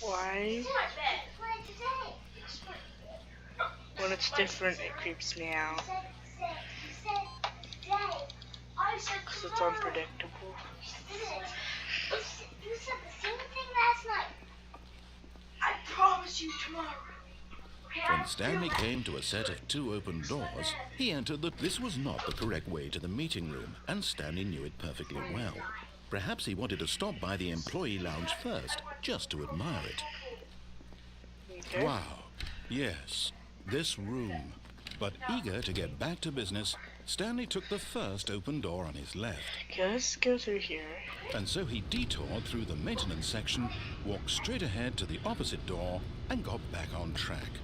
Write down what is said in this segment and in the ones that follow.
Why? When it's different, it creeps me out. Because it's unpredictable. You said the same thing last night. I promise you tomorrow. When Stanley came to a set of 2 open doors, he entered that this was not the correct way to the meeting room, and Stanley knew it perfectly well. Perhaps he wanted to stop by the employee lounge first, just to admire it. Okay. Wow, yes, this room. But eager to get back to business, Stanley took the first open door on his left. Okay, let's go through here. And so he detoured through the maintenance section, walked straight ahead to the opposite door, and got back on track.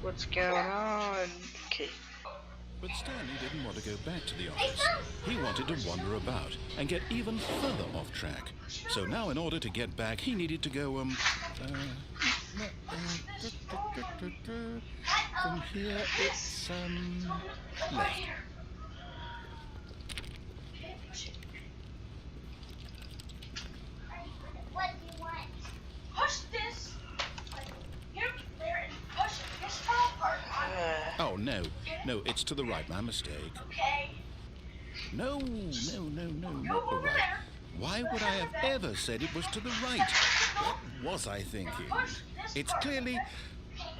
What's going on? Okay. But Stanley didn't want to go back to the office. He wanted to wander about and get even further off track. So now in order to get back, he needed to go, from here it's, left. What do you want? Push this. Here, there, and push this part. Oh, no, it's to the right, my mistake. Okay. No, not the right. Why would I have ever said it was to the right? What was I thinking? It's clearly...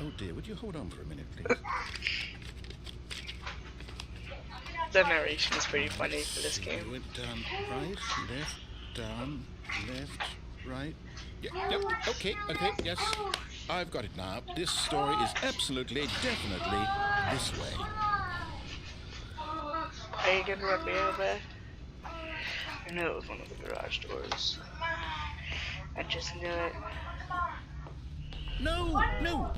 Oh dear, would you hold on for a minute, please? The narration is pretty funny for this So game. we went down right, left, down, left, right. Yep, okay, yes. I've got it now. This story is absolutely, definitely this way. Are you gonna run me over? I knew it was one of the garage doors. I just knew it. No.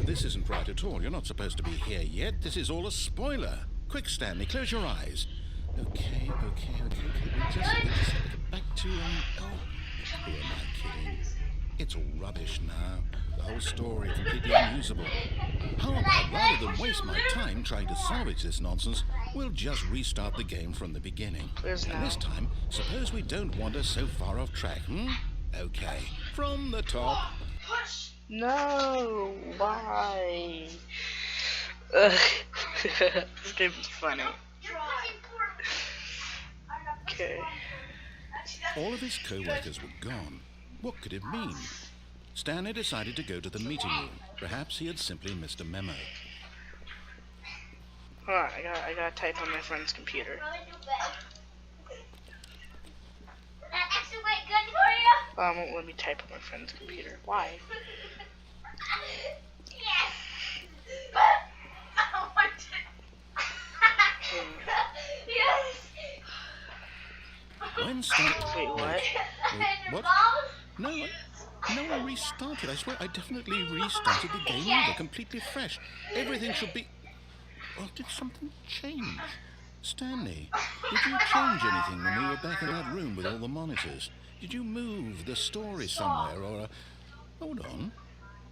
This isn't right at all. You're not supposed to be here yet. This is all a spoiler. Quick, Stanley, close your eyes. Okay. We just have to get back to, oh, who am I kidding? It's all rubbish now. The whole story completely unusable. How about, rather than waste my time trying to salvage this nonsense, we'll just restart the game from the beginning. And this time, suppose we don't wander so far off track, Okay, from the top. No, why? Ugh. This game is funny. Okay. All of his co-workers were gone. What could it mean? Stanley decided to go to the meeting room. Perhaps he had simply missed a memo. Hold on, I gotta type on my friend's computer. Won't let me type on my friend's computer. Why? Yes. I want it. Yes. When Stanley... Wait, what? What? No, I restarted. I swear I definitely restarted the game over, completely fresh. Everything should be... Well, did something change? Stanley, did you change anything when we were back in that room with all the monitors? Did you move the story somewhere, or... Hold on.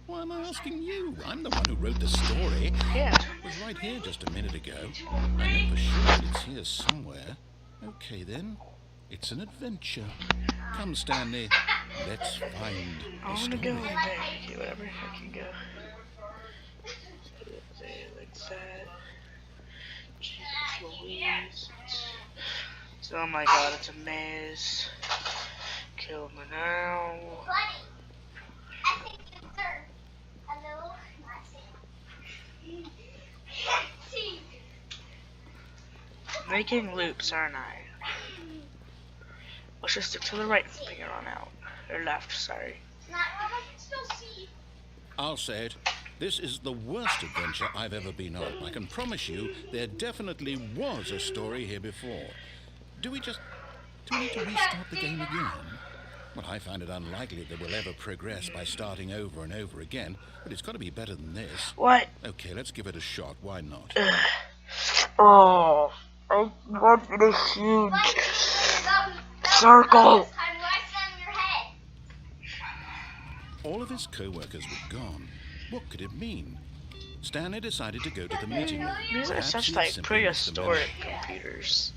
Why am I asking you? I'm the one who wrote the story. Yeah. It was right here just a minute ago. I know for sure it's here somewhere. Okay, then. It's an adventure. Come, Stanley. Let's find I the wanna story. go in there. Okay, whatever. I can go. Like that. Jesus Louise. So, oh my god, it's a maze. Kill me now. I think it's third. Hello? Making loops, aren't I? Let's just stick to the right from here on out. Or left, sorry. I'll say it. This is the worst adventure I've ever been on. I can promise you there definitely was a story here before. Do we need to restart the game again? Well, I find it unlikely that we'll ever progress by starting over and over again, but it's got to be better than this. What? Okay, let's give it a shot. Why not? Oh, I want a huge circle. All of his co-workers were gone. What could it mean? Stanley decided to go to the meeting room. These are Perhaps such he had like simply missed the memo. prehistoric computers.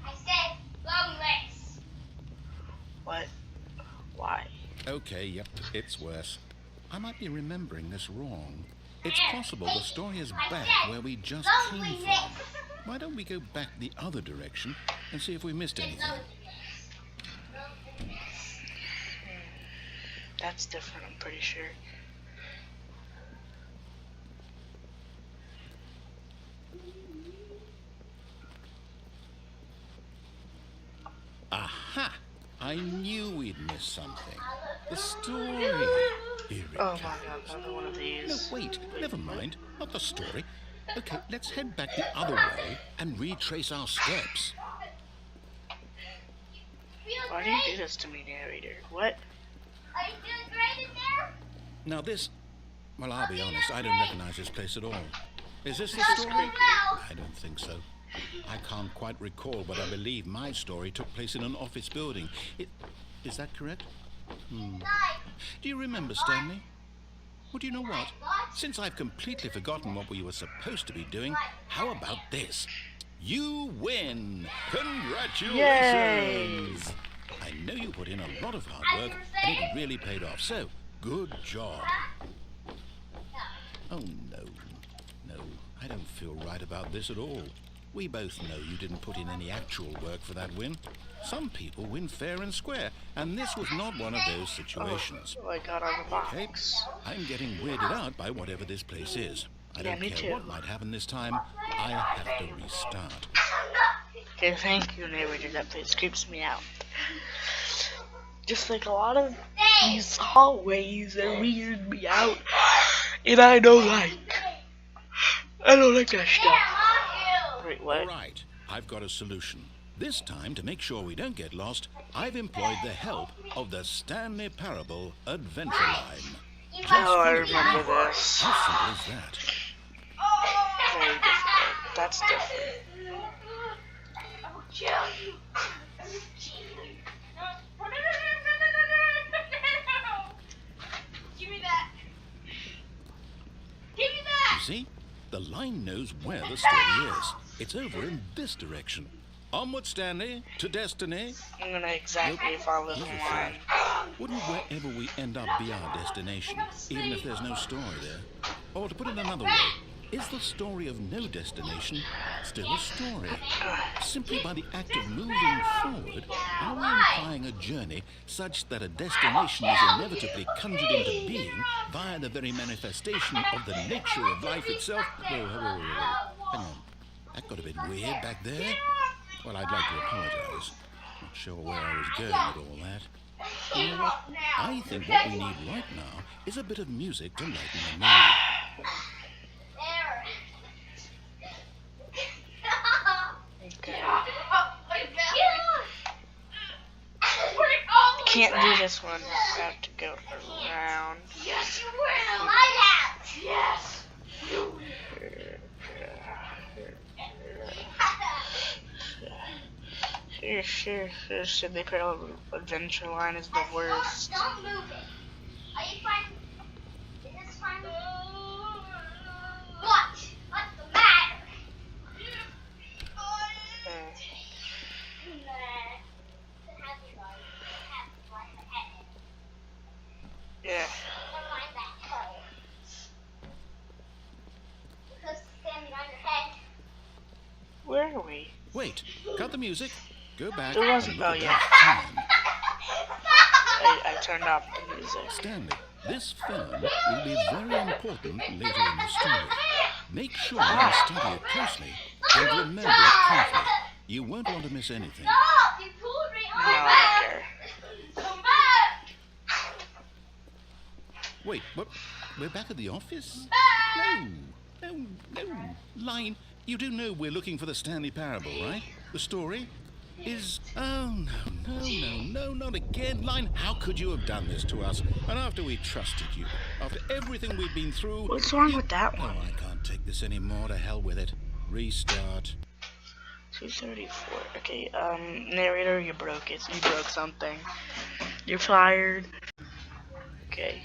I said boneless. What? Why? Okay, yep, it's worse. I might be remembering this wrong. It's possible the story is back where we just came from. Why don't we go back the other direction and see if we missed anything? That's different, I'm pretty sure. Aha! I knew we'd missed something. The story. Here it Oh comes. my god, another one of No, these. wait, never mind. Not the story. Okay, let's head back the other way and retrace our steps. Why do you do this to me, narrator? What? Are you feeling great in there? Now this... Well, I'll be honest, I don't recognize this place at all. Is this the This is story? creepy. I don't think so. I can't quite recall, but I believe my story took place in an office building. Is that correct? Do you remember, Stanley? Well, do you know what? Since I've completely forgotten what we were supposed to be doing, how about this? You win! Congratulations! Yay! I know you put in a lot of hard work, and it really paid off, so good job. Oh, no, I don't feel right about this at all. We both know you didn't put in any actual work for that win. Some people win fair and square, and this was not one of those situations. Oh, I got on the Okay, box. I'm getting weirded out by whatever this place is. I Yeah, don't me care too. what might happen this time. I have to restart. Okay, thank you, narrator. That place creeps me out. Just like a lot of these hallways that weird me out, and I don't like that stuff. Wait, what? All right, I've got a solution. This time, to make sure we don't get lost, I've employed the help of the Stanley Parable Adventure Line. Just Oh, I follow me. remember this. How simple is that? Very difficult. That's different. I will kill you. Give me that. Give me You that. see? The line knows where the story is. It's over in this direction. Onward, Stanley, to destiny. I'm gonna exactly follow the Here's a line. thought. Wouldn't wherever we end up be our destination, even if there's no story there? Or to put it another way, is the story of no destination still a story? Simply by the act of moving forward, are we implying a journey such that a destination is inevitably conjured into being via the very manifestation of the nature of life itself? Whoa. Hang on. That got a bit weird back there. Well, I'd like to apologize. Not sure where I was going with all that. You know what? I think what we need right now is a bit of music to lighten the mood. Okay. I Can't do this one. I have to go around. Yes, you will. Lighthouse. Yes. Sure. Stanley Parable Adventure Line is the worst. Don't move it. Are you fine? Is this fine? What? What's the matter? Yeah. Never mind that. Because it's standing on your head. Where are we? Wait, cut the music. Go back. There wasn't- and look oh, at yeah. that time. I turned off the music. Stanley, this film will be very important later in the story. Make sure you study it closely and remember it carefully. You won't want to miss anything. Stop! You pulled me No, on I don't care. Come back! Wait, what? We're back at the office? No. Line, you do know we're looking for the Stanley Parable, right? The story? Oh, no, not again. Line, how could you have done this to us? And after we trusted you, after everything we've been through... What's wrong with that Oh, one? I can't take this anymore. To hell with it. Restart. 234. Okay, narrator, you broke it. You broke something. You're fired. Okay.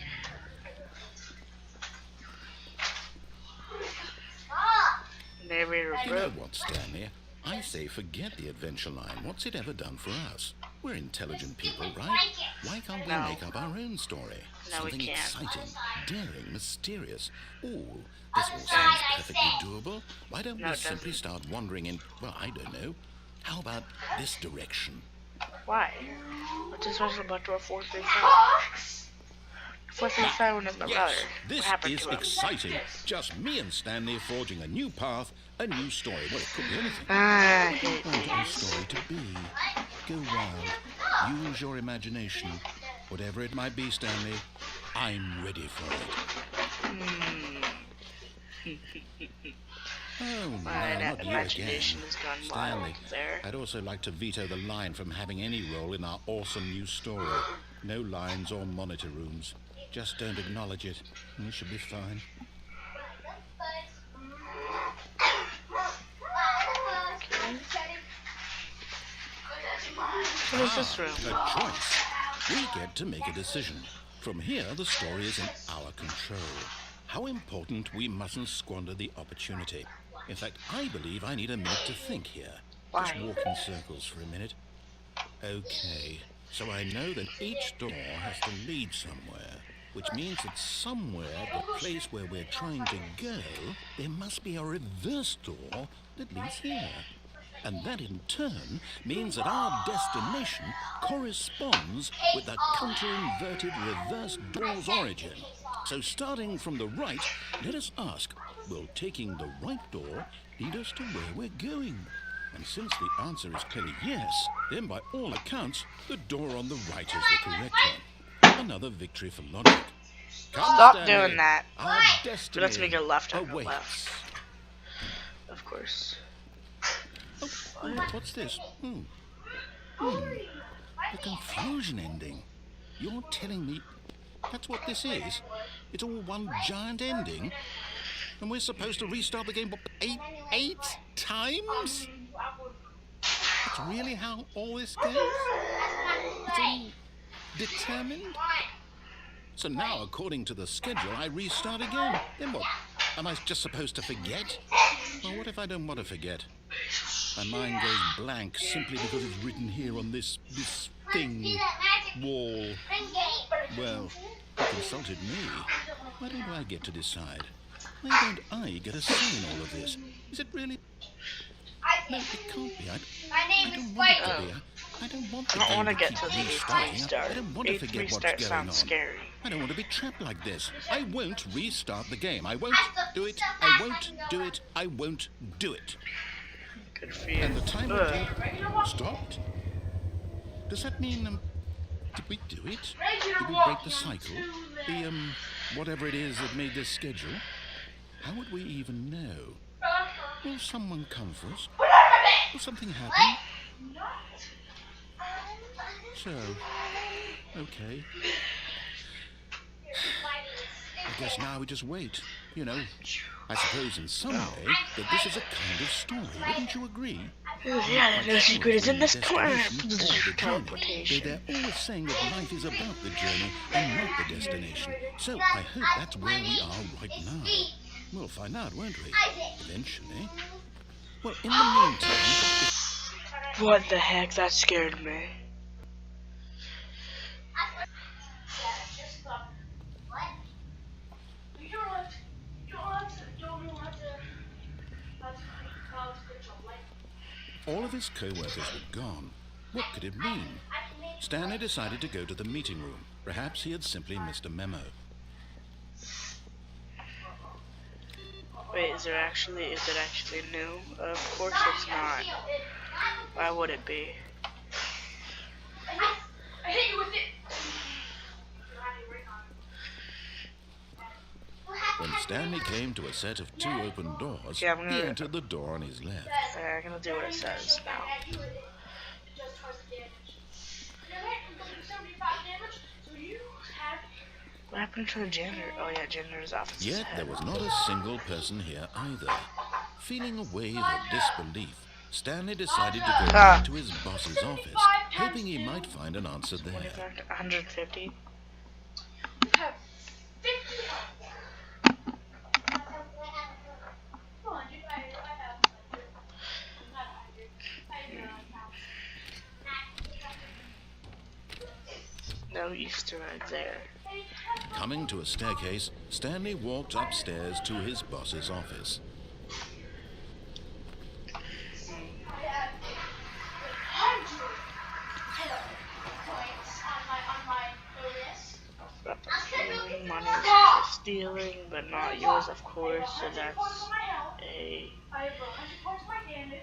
Narrator You know broke. what, Stanley? I say forget the adventure line. What's it ever done for us? We're intelligent people, right? Why can't we No. make up our own story? No, we Something can't. exciting, daring, mysterious. Ooh, this all sounds perfectly doable. Why don't No, we it simply doesn't. start wandering in, well, I don't know. How about this direction? Why? What's so special about your 435? 435 is my brother. Yes, What this happened is to him? exciting. Just me and Stanley forging a new path, a new story. Well, it could be anything. I hate Want our these. story to be. Go wild. Use your imagination. Whatever it might be, Stanley, I'm ready for it. Oh, no, My not you again. imagination has gone Stanley, wild there. I'd also like to veto the line from having any role in our awesome new story. No lines or monitor rooms. Just don't acknowledge it. We should be fine. What is this room? A choice. We get to make a decision. From here, the story is in our control. How important we mustn't squander the opportunity. In fact, I believe I need a minute to think here. Just Why? walk in circles for a minute. Okay, so I know that each door has to lead somewhere, which means that somewhere at the place where we're trying to go, there must be a reverse door that leads here. And that in turn means that our destination corresponds with the counter-inverted reverse door's origin. So starting from the right, let us ask, will taking the right door lead us to where we're going? And since the answer is clearly yes, then by all accounts, the door on the right is the correct one. Another victory for logic. Come, Stop Stanley. doing that. Our destiny Let's make a left on the awaits. left. Of course. Oh, what's this? The confusion ending. You're telling me that's what this is? It's all one giant ending? And we're supposed to restart the game, what, eight times? That's really how all this goes? It's all determined? So now, according to the schedule, I restart again. Then what? Am I just supposed to forget? Well, what if I don't want to forget? My mind goes blank simply because it's written here on this thing, wall. Well, you consulted me. Why don't I get to decide? Why don't I get a say in all of this? Is it really? No, it can't be. I don't want it to be. I don't want the I don't want to game get keep to the restarting. restart. I don't want to forget what's Restart going sounds on. scary. I don't want to be trapped like this. I won't restart the game. I won't do it. I won't do it. I won't do it. Good for you. And the timer did stopped. Does that mean, did we do it? Did we break the cycle? The, whatever it is that made this schedule? How would we even know? Will someone come for us? Will something happen? So, okay. I guess now we just wait. You know, I suppose in some way that this is a kind of story. Wouldn't you agree? Yeah, the secret is in this corner. Teleportation. They're always saying that life is about the journey and not the destination. So I hope that's where we are right now. We'll find out, won't we? Eventually. Well, in the meantime... What the heck? That scared me. All of his co-workers were gone. What could it mean? Stanley decided to go to the meeting room. Perhaps he had simply missed a memo. Wait, is it actually new? Of course it's not. Why would it be? I hit you with it. When Stanley came to a set of 2 open doors, Yeah, I'm he gonna- entered the door on his left. I'm gonna do what it says now. What happened to the janitor? Oh yeah, janitor's office. Yet there was not a single person here either. Feeling a wave of disbelief, Stanley decided to go back to his boss's office, hoping he might find an answer there. 150. You have 50 health. Come on, dude. I have 100. Not 100. I know. No Easter egg there. Coming to a staircase, Stanley walked upstairs to his boss's office. I have 100 points on my bonus. Stealing money for stealing, but not yours, of course. So that's a I have 100 points of my damage.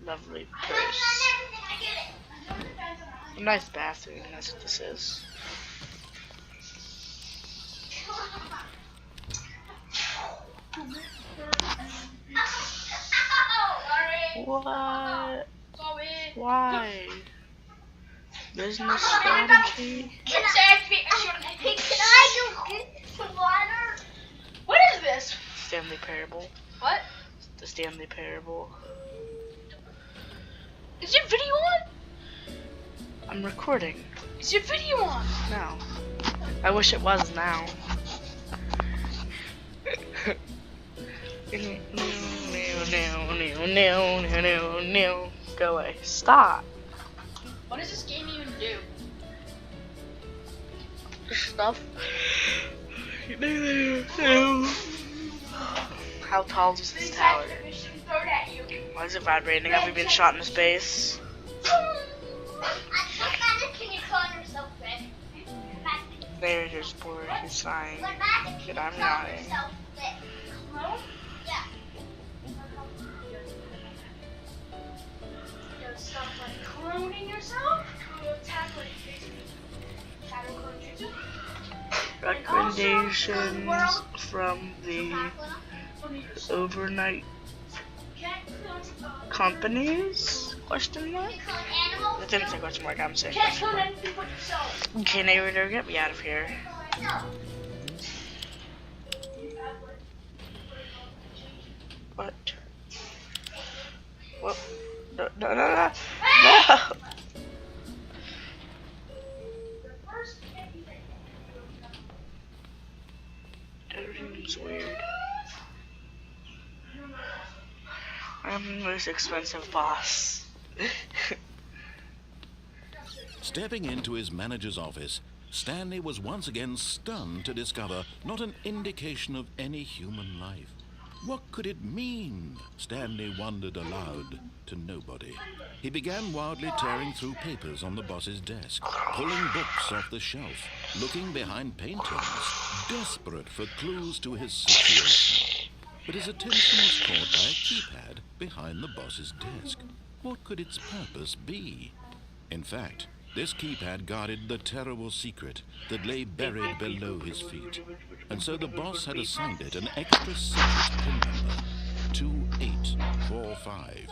lovely purse. A nice bathroom, that's what this is. What? Why? Business strategy? Can I go get some water? What is this? Stanley Parable. What? The Stanley Parable. Is your video on? I'm recording. Is your video on? No. I wish it was now. Go away. Stop. What does this game even do? Stuff. How tall is this tower? Throw it at you. Why is it vibrating? Have we been shot into space? Can you call yourself red? Narrator's bored. He's sighing. But I'm nodding. No? Yeah. Stuff like cloning yourself. Attack like shadow clone jutsu. Recommendations from the overnight companies? Question mark? I didn't say question mark. I'm saying Can't question clone mark. anything but yourself. Okay, narrator, get me out of here. What? What? No, no, no, no. No! Everything's weird. I'm the most expensive boss. Stepping into his manager's office, Stanley was once again stunned to discover not an indication of any human life. What could it mean? Stanley wondered aloud to nobody. He began wildly tearing through papers on the boss's desk, pulling books off the shelf, looking behind paintings, desperate for clues to his situation. But his attention was caught by a keypad behind the boss's desk. What could its purpose be? In fact, this keypad guarded the terrible secret that lay buried below his feet. And so the boss had assigned it an extra secret pin number, 2845.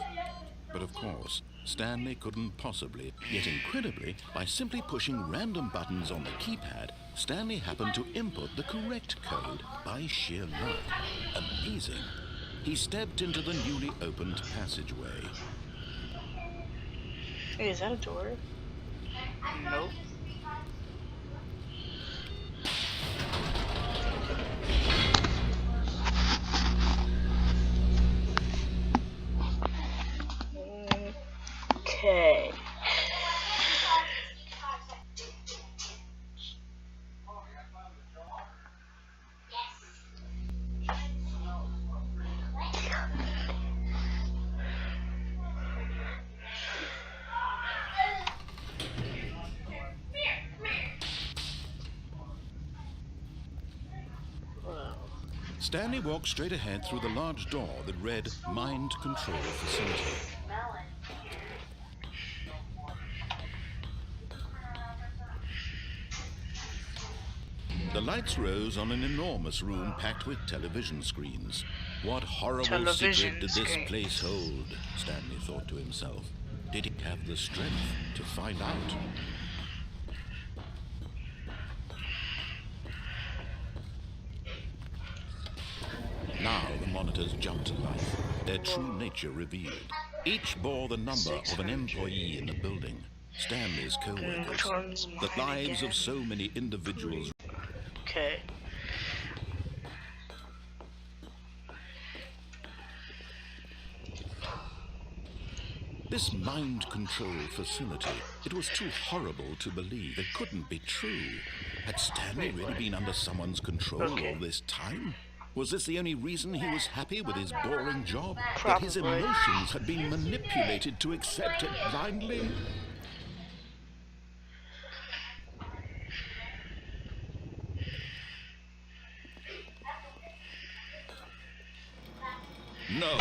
But of course, Stanley couldn't possibly. Yet incredibly, by simply pushing random buttons on the keypad, Stanley happened to input the correct code by sheer luck. Amazing. He stepped into the newly opened passageway. Hey, is that a door? Nope. Okay. Stanley walked straight ahead through the large door that read Mind Control Facility. The lights rose on an enormous room packed with television screens. What horrible secret did this place hold? Stanley thought to himself. Did he have the strength to find out? Now the monitors jumped to life, their true nature revealed. Each bore the number of an employee in the building. Stanley's co-workers. Which one's The mine lives again? of so many individuals. Okay. This mind control facility, it was too horrible to believe. It couldn't be true. Had Stanley really been under someone's control all this time? Was this the only reason he was happy with his boring job? That his Probably. emotions had been manipulated to accept it blindly? No.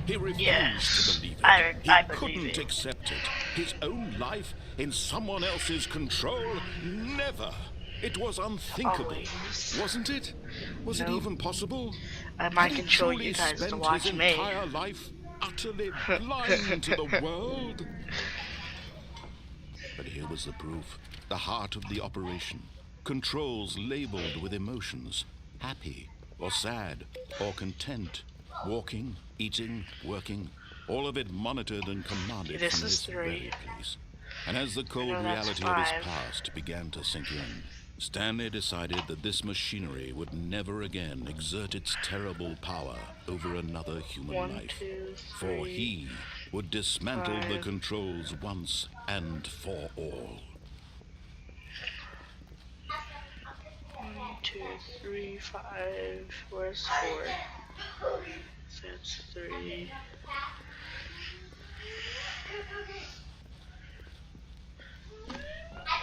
He refused to believe it. I believe couldn't it. accept it. His own life in someone else's control? Never. It was unthinkable. Always. Wasn't it? Was it No. even possible? I might Had he control truly you guys to spent watch his me. entire life utterly blind to the world? But here was the proof. The heart of the operation. Controls labeled with emotions. Happy, or sad, or content. Walking, eating, working. All of it monitored and commanded This from is this 3. very place. And as the cold No, that's reality of his 5. past began to sink in, Stanley decided that this machinery would never again exert its terrible power over another human 1, life. 2, 3. For he would dismantle the 5. controls once and for all. 1, 2, 3, 5. Where's 4? That's 3. I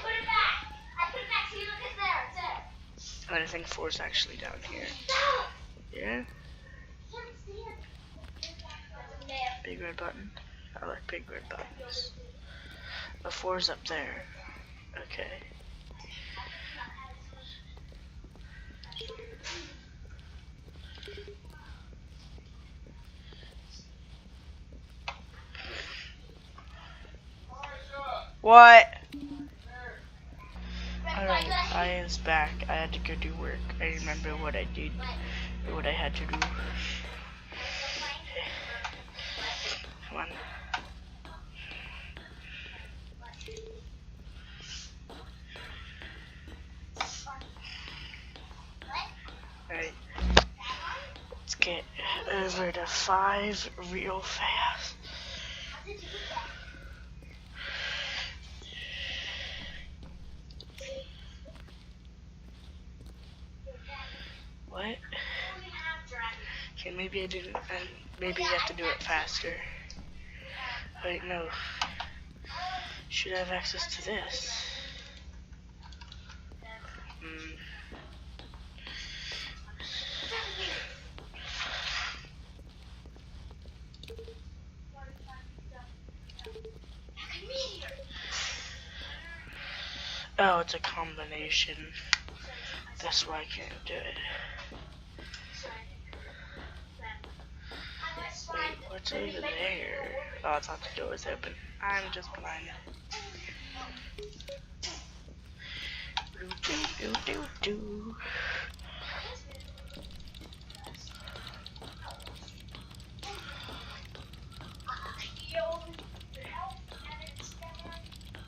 put it back. See, look, it's there. It's there. And I think 4's actually down here. Yeah? Big red button. I like big red buttons. The 4's up there. Okay. What? Alright, I is back. I had to go do work. I remember what I did, or what I had to do. Come on. Alright. Let's get over to 5 real fast. What? Okay, maybe I didn't. Maybe you have to do it faster. Wait, no. Should have access to this. Oh, it's a combination. That's why I can't do it. Wait, what's over there? Oh, I thought the door was open. I'm just blind. Do do do do.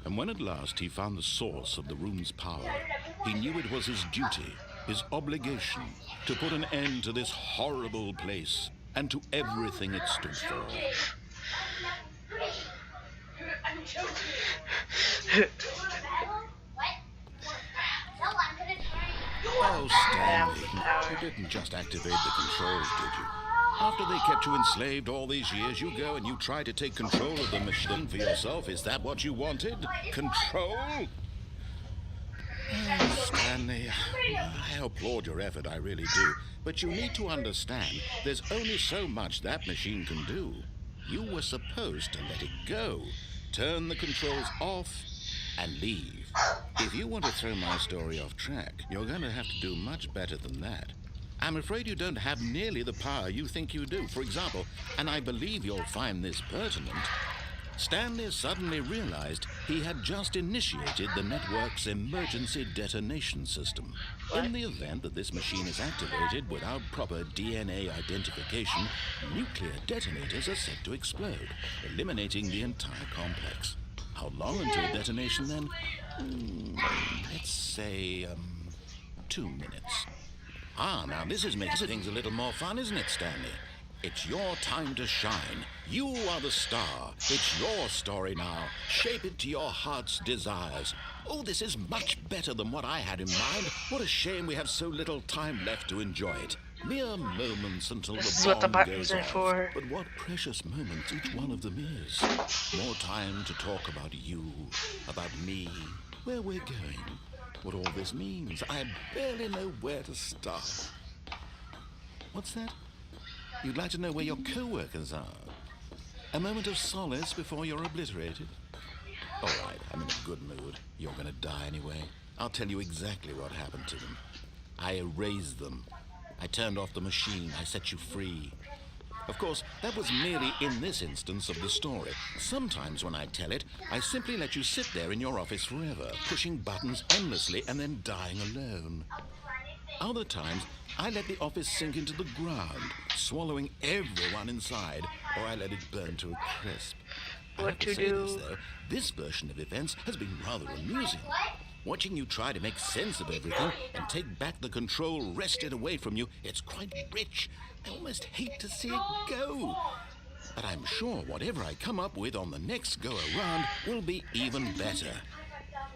And when at last he found the source of the room's power, he knew it was his duty, his obligation, to put an end to this horrible place and to everything it stood for. Oh, Stanley, you didn't just activate the controls, did you? After they kept you enslaved all these years, you go and you try to take control of the machine for yourself. Is that what you wanted? Control? Oh, Stanley, I applaud your effort, I really do. But you need to understand, there's only so much that machine can do. You were supposed to let it go, turn the controls off, and leave. If you want to throw my story off track, you're going to have to do much better than that. I'm afraid you don't have nearly the power you think you do. For example, and I believe you'll find this pertinent, Stanley suddenly realized he had just initiated the network's emergency detonation system. In the event that this machine is activated without proper DNA identification, nuclear detonators are set to explode, eliminating the entire complex. How long until detonation then? Let's say, 2 minutes. Now this is making things a little more fun, isn't it, Stanley? It's your time to shine. You are the star. It's your story now. Shape it to your heart's desires. Oh, this is much better than what I had in mind. What a shame we have so little time left to enjoy it. Mere moments until This is the what the bomb buttons goes are off. for. But what precious moments each one of them is. More time to talk about you, about me, where we're going, what all this means. I barely know where to start. What's that? You'd like to know where your co-workers are? A moment of solace before you're obliterated? All right, I'm in a good mood. You're gonna die anyway. I'll tell you exactly what happened to them. I erased them. I turned off the machine. I set you free. Of course, that was merely in this instance of the story. Sometimes when I tell it, I simply let you sit there in your office forever, pushing buttons endlessly and then dying alone. Other times, I let the office sink into the ground, swallowing everyone inside, or I let it burn to a crisp. I have to say this, though, this version of events has been rather amusing. Watching you try to make sense of everything and take back the control wrested away from you, it's quite rich. I almost hate to see it go. But I'm sure whatever I come up with on the next go-around will be even better.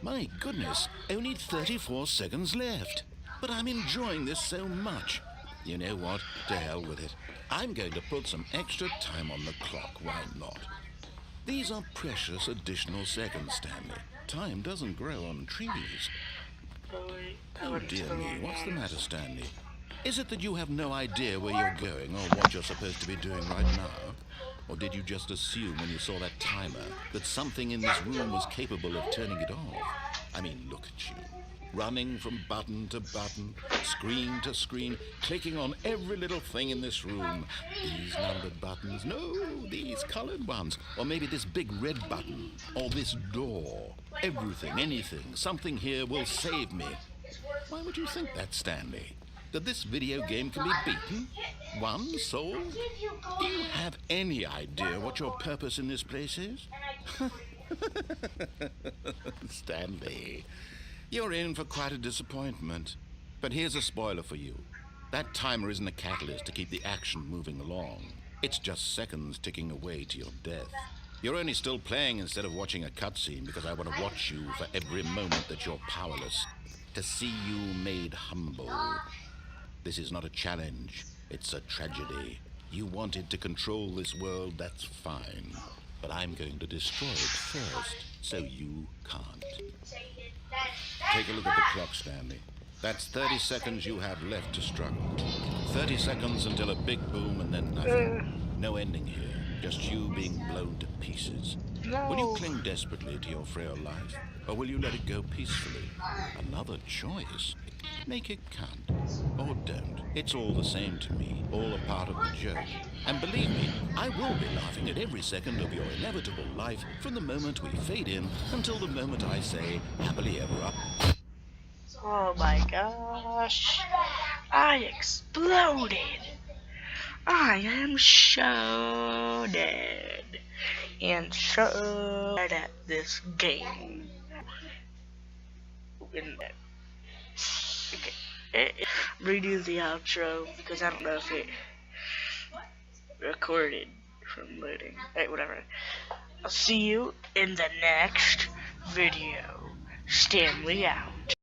My goodness, only 34 seconds left. But I'm enjoying this so much. You know what? To hell with it. I'm going to put some extra time on the clock. Why not? These are precious additional seconds, Stanley. Time doesn't grow on trees. Oh dear me, what's the matter, Stanley? Is it that you have no idea where you're going or what you're supposed to be doing right now? Or did you just assume when you saw that timer that something in this room was capable of turning it off? I mean, look at you. Running from button to button, screen to screen, clicking on every little thing in this room. These numbered buttons, no, these colored ones. Or maybe this big red button, or this door. Everything, anything, something here will save me. Why would you think that, Stanley? That this video game can be beaten? Won? Sold? Do you have any idea what your purpose in this place is? Stanley, you're in for quite a disappointment. But here's a spoiler for you. That timer isn't a catalyst to keep the action moving along. It's just seconds ticking away to your death. You're only still playing instead of watching a cutscene because I want to watch you for every moment that you're powerless. To see you made humble. This is not a challenge. It's a tragedy. You wanted to control this world, that's fine. But I'm going to destroy it first, so you can't. Take a look at the clock, Stanley. That's 30 seconds you have left to struggle. 30 seconds until a big boom and then nothing. No ending here, just you being blown to pieces. No. Will you cling desperately to your frail life, or will you let it go peacefully? Another choice. Make it count, or don't. It's all the same to me, all a part of the joke. And believe me, I will be laughing at every second of your inevitable life from the moment we fade in until the moment I say, happily ever up. Oh my gosh. I exploded. I am so dead. And so bad at this game. Okay. Redo the outro because I don't know if it recorded from loading. Hey, whatever. I'll see you in the next video. Stanley out.